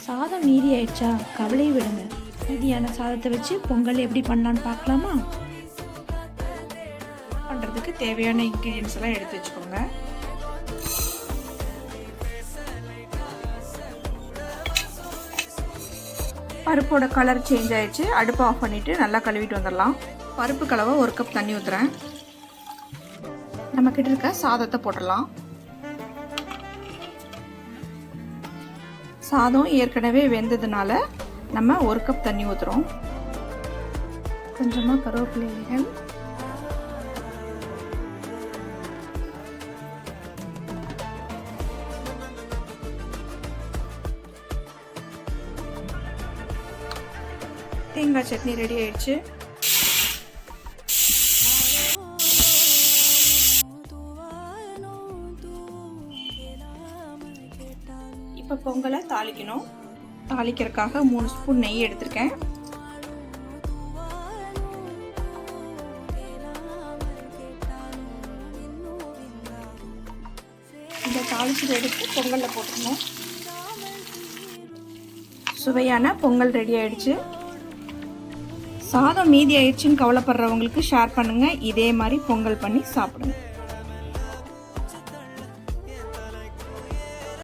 சாதம் மீதி ஆயிடுச்சா கவலையை விடுங்க. மீதியான சாதத்தை வச்சு பொங்கல் எப்படி பண்ணலான்னு பார்க்கலாமா? பண்ணுறதுக்கு தேவையான இன்க்ரீடியன்ஸ் எல்லாம் எடுத்து வச்சுக்கோங்க. பருப்போட கலர் சேஞ்ச் ஆயிடுச்சு. அடுப்பை ஆஃப் பண்ணிவிட்டு நல்லா கழுவிட்டு வந்துடலாம். பருப்பு கலவை 1 கப் தண்ணி ஊற்றுறேன். நம்மக்கிட்ட இருக்க சாதத்தை போட்டுடலாம். சாதம் ஏற்கனவே வெந்ததுனால நம்ம 1 கப் தண்ணி ஊற்றுறோம். கொஞ்சமாக கருவேப்பிலை இலைகள், தேங்காய் சட்னி ரெடி ஆயிடுச்சு. இப்போ பொங்கலை தாளிக்கணும். தாளிக்கிறதுக்காக 3 ஸ்பூன் நெய் எடுத்திருக்கேன். இந்த தாளிச்சதை எடுத்து பொங்கலில் போட்டுக்கணும். சுவையான பொங்கல் ரெடி ஆயிடுச்சு. சாதம் மீதி ஆயிடுச்சுன்னு கவலைப்படுறவங்களுக்கு ஷேர் பண்ணுங்கள். இதே மாதிரி பொங்கல் பண்ணி சாப்பிடுங்க.